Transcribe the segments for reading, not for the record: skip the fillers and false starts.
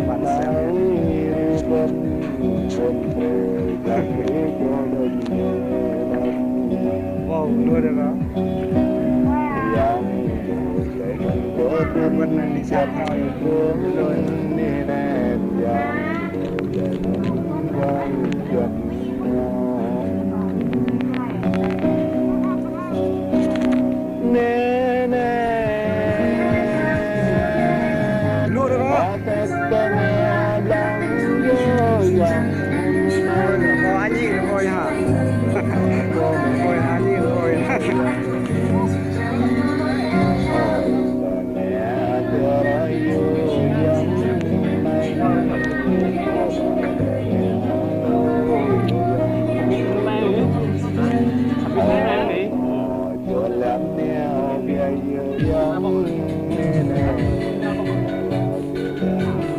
bạn xem wow nuôi được đó bên này đi sát thôi rồi nuôi được đó có anh gì rồi hả rồi anh gì rồi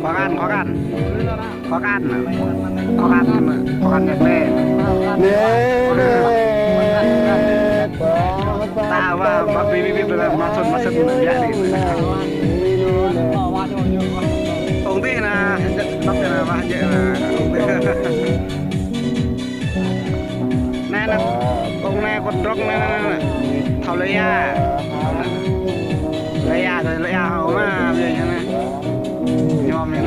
khó khăn khó khăn khó khăn khó khăn khó khăn nhất lên ta và vì mà sân vậy đi công ty là tập là mà vậy là công ty này là công này con tróc này thầu lấy à rồi lấy à hậu mà vậy này nhom này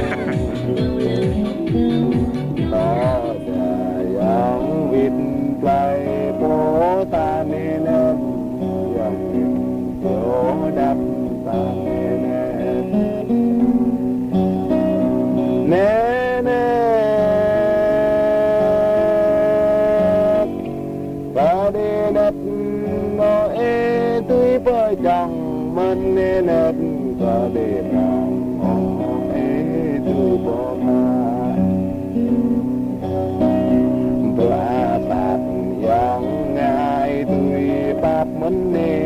chẳng mình nên hết và để làm từ bỏ mà và bạc yang ngài tùy bạc mình nên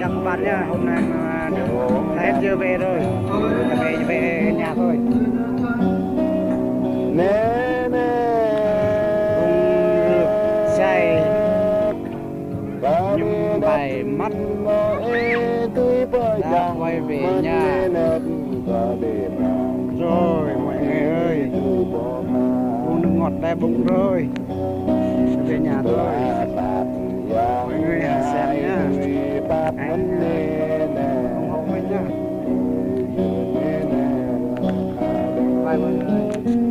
chào các bạn nhá. Hôm nay là hết giờ về rồi. Về nhà thôi. nè nè Say và nhung bài mắt tôi đã quay về nhà rồi mọi người ơi. Uống nước ngọt đai bụng rồi. Về nhà thôi. Mọi người xem nhá. Ủng hộ mình nhá. Bye mọi người.